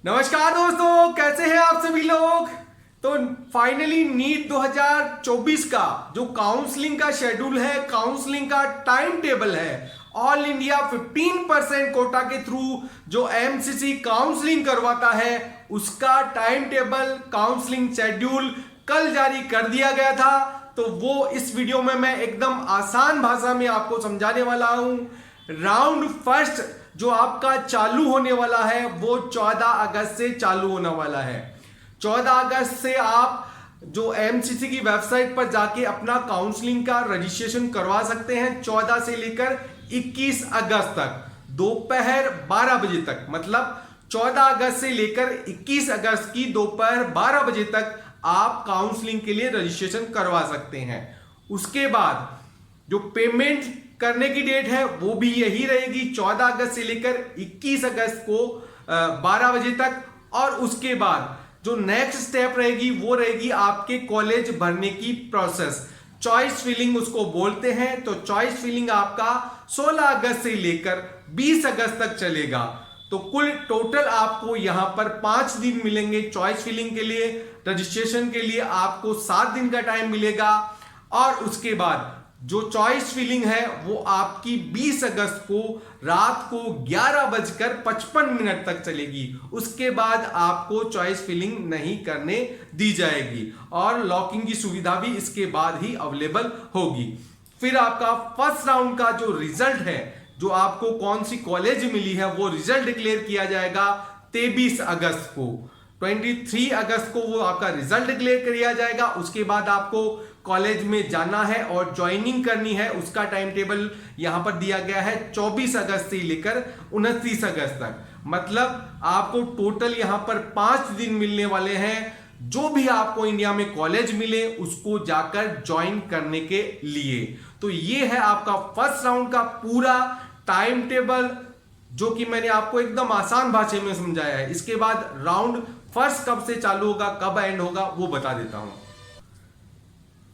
नमस्कार दोस्तों, कैसे हैं आप सभी लोग। तो फाइनली नीट 2024 का जो काउंसलिंग का शेड्यूल है, काउंसलिंग का टाइम टेबल है, ऑल इंडिया 15% कोटा के थ्रू जो एमसीसी काउंसलिंग करवाता है उसका टाइम टेबल, काउंसलिंग शेड्यूल कल जारी कर दिया गया था। तो वो इस वीडियो में मैं एकदम आसान भाषा में आपको समझाने वाला हूं। राउंड फर्स्ट जो आपका चालू होने वाला है वो 14 अगस्त से चालू होने वाला है। 14 अगस्त से आप जो एमसीसी की वेबसाइट पर जाके अपना काउंसलिंग का रजिस्ट्रेशन करवा सकते हैं। 14 से लेकर 21 अगस्त तक दोपहर 12 बजे तक, मतलब 14 अगस्त से लेकर 21 अगस्त की दोपहर 12 बजे तक आप काउंसलिंग के लिए रजिस्ट्रेशन करवा सकते हैं। उसके बाद जो पेमेंट करने की डेट है वो भी यही रहेगी, 14 अगस्त से लेकर 21 अगस्त को 12 बजे तक। और उसके बाद जो नेक्स्ट स्टेप रहेगी वो रहेगी आपके कॉलेज भरने की प्रोसेस, चॉइस फिलिंग उसको बोलते हैं। तो चॉइस फिलिंग आपका 16 अगस्त से लेकर 20 अगस्त तक चलेगा। तो कुल टोटल आपको यहां पर 5 दिन मिलेंगे चॉइस फिलिंग के लिए। रजिस्ट्रेशन के लिए आपको 7 दिन का टाइम मिलेगा। और उसके बाद जो चॉइस फिलिंग है वो आपकी 20 अगस्त को रात को 11:55 तक चलेगी। उसके बाद आपको चॉइस फिलिंग नहीं करने दी जाएगी और लॉकिंग की सुविधा भी इसके बाद ही अवेलेबल होगी। फिर आपका फर्स्ट राउंड का जो रिजल्ट है, जो आपको कौन सी कॉलेज मिली है, वो रिजल्ट डिक्लेयर किया जाएगा 23 अगस्त को। 23 अगस्त को वो आपका रिजल्ट डिक्लेयर किया जाएगा। उसके बाद आपको कॉलेज में जाना है और ज्वाइनिंग करनी है। उसका टाइम टेबल यहां पर दिया गया है 24 अगस्त से लेकर 29 अगस्त तक। मतलब आपको टोटल यहां पर 5 दिन मिलने वाले हैं। जो भी आपको इंडिया में कॉलेज मिले उसको जाकर ज्वाइन करने के लिए। तो ये है आपका फर्स्ट राउंड का पूरा टाइम टेबल, जो कि मैंने आपको एकदम आसान भाषा में समझाया है। इसके बाद राउंड फर्स्ट कब से चालू होगा, कब एंड होगा, वो बता देता हूं।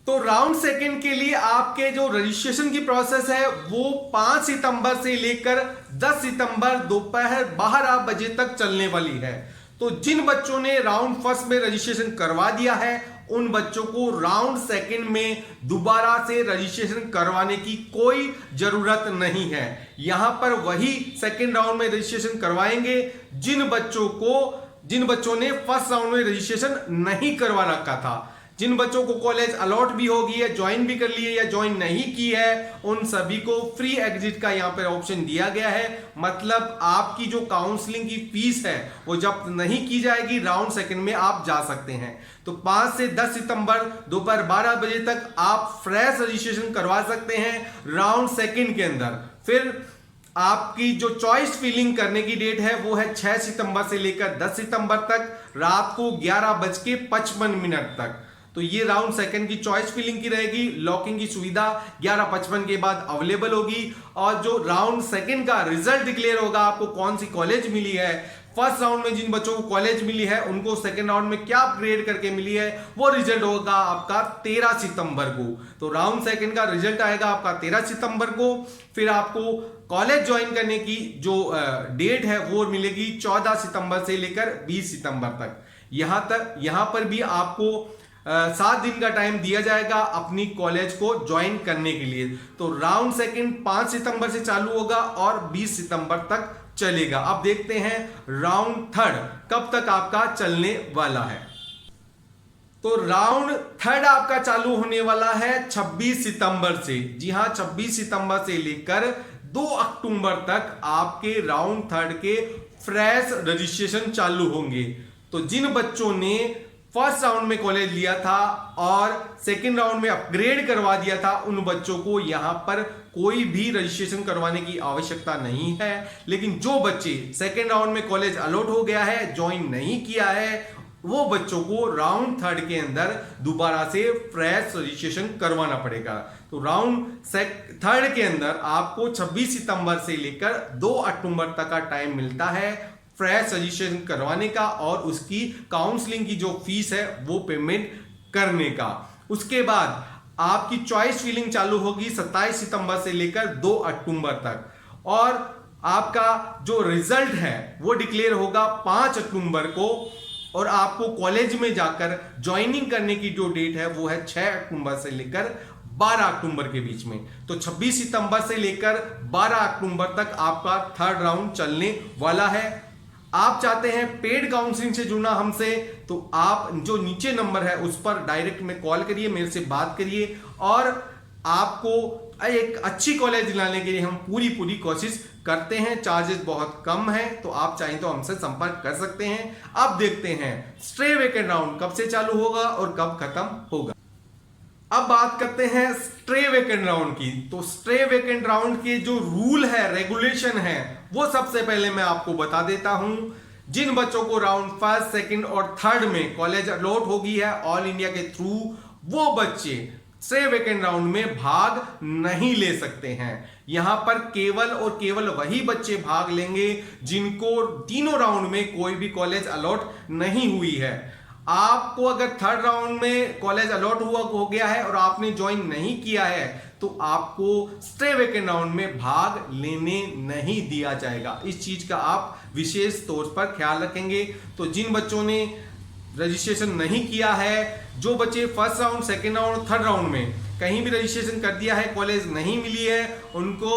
तो राउंड सेकंड के लिए आपके जो रजिस्ट्रेशन की प्रोसेस है वो 5 सितंबर से लेकर 10 सितंबर दोपहर 12 बजे तक चलने वाली है। तो जिन बच्चों ने राउंड फर्स्ट में रजिस्ट्रेशन करवा दिया है उन बच्चों को राउंड सेकंड में दोबारा से रजिस्ट्रेशन करवाने की कोई जरूरत नहीं है। यहां पर वही सेकंड राउंड में रजिस्ट्रेशन करवाएंगे जिन बच्चों ने फर्स्ट राउंड में रजिस्ट्रेशन नहीं करवा रखा था। जिन बच्चों को कॉलेज अलॉट भी हो गई है, ज्वाइन भी कर लिए या ज्वाइन नहीं की है, उन सभी को फ्री एग्जिट का यहां पर ऑप्शन दिया गया है। मतलब आपकी जो काउंसलिंग की फीस है वो जब्त नहीं की जाएगी, राउंड सेकंड में आप जा सकते हैं। तो 5 से 10 सितंबर दोपहर 12 बजे तक आप फ्रेश रजिस्ट्रेशन करवा सकते हैं राउंड सेकंड के अंदर। फिर आपकी जो चॉइस फिलिंग करने की डेट है वो है 6 सितंबर से लेकर 10 सितंबर तक रात को 11:55 तक। तो ये राउंड सेकंड की चॉइस फिलिंग की रहेगी। लॉकिंग की सुविधा 11:55 के बाद अवेलेबल होगी। और जो राउंड सेकंड का रिजल्ट डिक्लेयर होगा, आपको कौन सी कॉलेज मिली है, फर्स्ट राउंड में जिन बच्चों को कॉलेज मिली है उनको सेकंड राउंड में क्या अपग्रेड करके मिली है, वो रिजल्ट होगा आपका 13 सितंबर को। तो राउंड सेकंड का रिजल्ट आएगा आपका 13 सितंबर को। फिर आपको कॉलेज ज्वाइन करने की जो डेट है वो मिलेगी 14 सितंबर से लेकर 20 सितंबर तक। यहां पर भी आपको 7 दिन का टाइम दिया जाएगा अपनी कॉलेज को ज्वाइन करने के लिए। तो राउंड सेकंड 5 सितंबर से चालू होगा और 20 सितंबर तक चलेगा। अब देखते हैं राउंड थर्ड कब तक आपका चलने वाला है। तो राउंड थर्ड आपका चालू होने वाला है 26 सितंबर से। जी हां, 26 सितंबर से लेकर 2 अक्टूबर तक आपके राउंड थर्ड के फ्रेश रजिस्ट्रेशन चालू होंगे। तो जिन बच्चों ने फर्स्ट राउंड में कॉलेज लिया था और सेकंड राउंड में अपग्रेड करवा दिया था, उन बच्चों को यहां पर कोई भी रजिस्ट्रेशन करवाने की आवश्यकता नहीं है। लेकिन जो बच्चे सेकंड राउंड में कॉलेज अलॉट हो गया है, ज्वाइन नहीं किया है, वो बच्चों को राउंड थर्ड के अंदर दोबारा से फ्रेश रजिस्ट्रेशन करवाना पड़ेगा। तो राउंड थर्ड के अंदर आपको 26 सितंबर से लेकर 2 अक्टूबर तक का टाइम मिलता है फ्रेश रजिस्ट्रेशन करवाने का और उसकी काउंसलिंग की जो फीस है वो पेमेंट करने का। उसके बाद आपकी चॉइस फिलिंग चालू होगी 27 सितंबर से लेकर 2 अक्टूबर तक। और आपका जो रिजल्ट है वो डिक्लेयर होगा 5 अक्टूबर को, और आपको कॉलेज में जाकर ज्वाइनिंग करने की जो डेट है वो है 6 अक्टूबर से लेकर 12 अक्टूबर के बीच में। तो 26 सितंबर से लेकर 12 अक्टूबर तक आपका थर्ड राउंड चलने वाला है। आप चाहते हैं पेड काउंसलिंग से जुड़ना हमसे, तो आप जो नीचे नंबर है उस पर डायरेक्ट में कॉल करिए, मेरे से बात करिए, और आपको एक अच्छी कॉलेज दिलाने के लिए हम पूरी कोशिश करते हैं। चार्जेस बहुत कम है, तो आप चाहें तो हमसे संपर्क कर सकते हैं। अब देखते हैं स्ट्रे वेकेंट राउंड कब से चालू होगा और कब खत्म होगा। अब बात करते हैं स्ट्रे वेकेंट राउंड की। तो स्ट्रे वेकेंट राउंड के जो रूल है, रेगुलेशन है, वो सबसे पहले मैं आपको बता देता हूं। जिन बच्चों को राउंड फर्स्ट, सेकंड और थर्ड में कॉलेज अलॉट होगी है ऑल इंडिया के थ्रू, वो बच्चे स्ट्रे वेकेंट राउंड में भाग नहीं ले सकते हैं। यहां पर केवल और केवल वही बच्चे भाग लेंगे जिनको तीनों राउंड में कोई भी कॉलेज अलॉट नहीं हुई है। आपको अगर थर्ड राउंड में कॉलेज अलॉट हो गया है और आपने ज्वाइन नहीं किया है, तो आपको स्ट्रे वेकेंट राउंड में भाग लेने नहीं दिया जाएगा। इस चीज का आप विशेष तौर पर ख्याल रखेंगे। तो जिन बच्चों ने रजिस्ट्रेशन नहीं किया है, जो बच्चे first round, second round, third round में कहीं भी रजिस्ट्रेशन कर दिया है, कॉलेज नहीं मिली है, उनको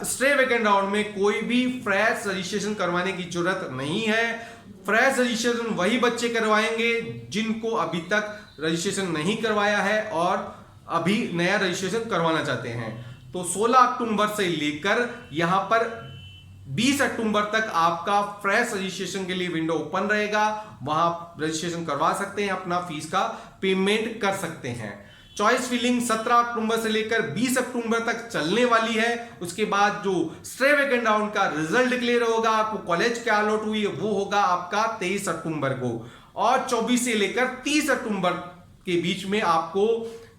स्ट्रे वेकेंट राउंड में कोई भी फ्रेश रजिस्ट्रेशन करवाने की जरूरत नहीं है। फ्रेश रजिस्ट्रेशन वही बच्चे करवाएंगे जिनको अभी तक रजिस्ट्रेशन नहीं करवाया है और अभी नया रजिस्ट्रेशन करवाना चाहते हैं। तो 16 अक्टूबर से लेकर यहां पर 20 अक्टूबर तक आपका फ्रेश रजिस्ट्रेशन के लिए विंडो ओपन रहेगा। वहां रजिस्ट्रेशन करवा सकते हैं, अपना फीस का पेमेंट कर सकते हैं। चॉइस फिलिंग 17 अक्टूबर से लेकर 20 अक्टूबर तक चलने वाली है। उसके बाद जो स्ट्रे वेकेंट राउंड का रिजल्ट डिक्लेयर होगा, आपको कॉलेज क्या अलॉट हुई है, वो होगा आपका 23 अक्टूबर को, और 24 से लेकर 30 अक्टूबर के बीच में आपको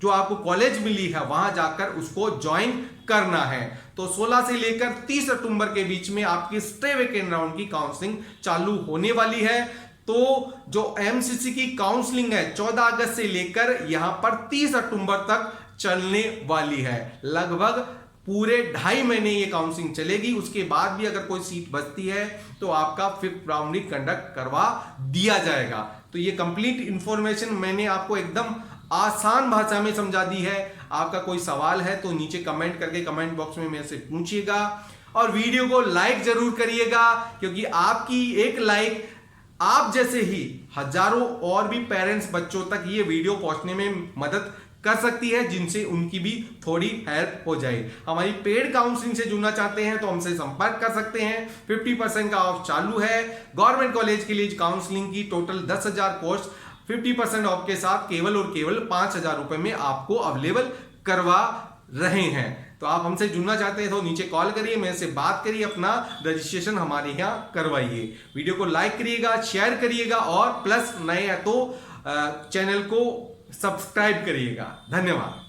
जो आपको कॉलेज मिली है वहां जाकर उसको ज्वाइन करना है। तो 16 से लेकर 30 अक्टूबर के बीच में आपकी स्ट्रे वेकेंट राउंड की काउंसलिंग चालू होने वाली है। तो जो एमसीसी की काउंसलिंग है 14 अगस्त से लेकर यहां पर 30 अक्टूबर तक चलने वाली है। लगभग पूरे 2.5 महीने ये काउंसलिंग चलेगी। उसके बाद भी अगर कोई सीट बचती है तो आपका 5th राउंड ही कंडक्ट करवा दिया जाएगा। तो ये कंप्लीट इंफॉर्मेशन मैंने आपको एकदम आसान भाषा में समझा दी है। आपका कोई सवाल है तो नीचे कमेंट करके कमेंट बॉक्स में मेरे से पूछिएगा, और वीडियो को लाइक जरूर करिएगा, क्योंकि आपकी एक लाइक आप जैसे ही हजारों और भी पेरेंट्स बच्चों तक ये वीडियो पहुंचने में मदद कर सकती है, जिनसे उनकी भी थोड़ी हेल्प हो जाए। हमारी पेड काउंसलिंग से जुड़ना चाहते हैं तो हमसे संपर्क कर सकते हैं। 50% का ऑफ चालू है। गवर्नमेंट कॉलेज के लिए काउंसलिंग की टोटल 10,000 कोर्स 50% ऑफ के साथ केवल और केवल 5,000 रुपए में आपको अवेलेबल करवा रहे हैं। तो आप हमसे जुड़ना चाहते हैं तो नीचे कॉल करिए, मेरे से बात करिए, अपना रजिस्ट्रेशन हमारे यहाँ करवाइए। वीडियो को लाइक करिएगा, शेयर करिएगा, और प्लस नए है तो चैनल को सब्सक्राइब करिएगा। धन्यवाद।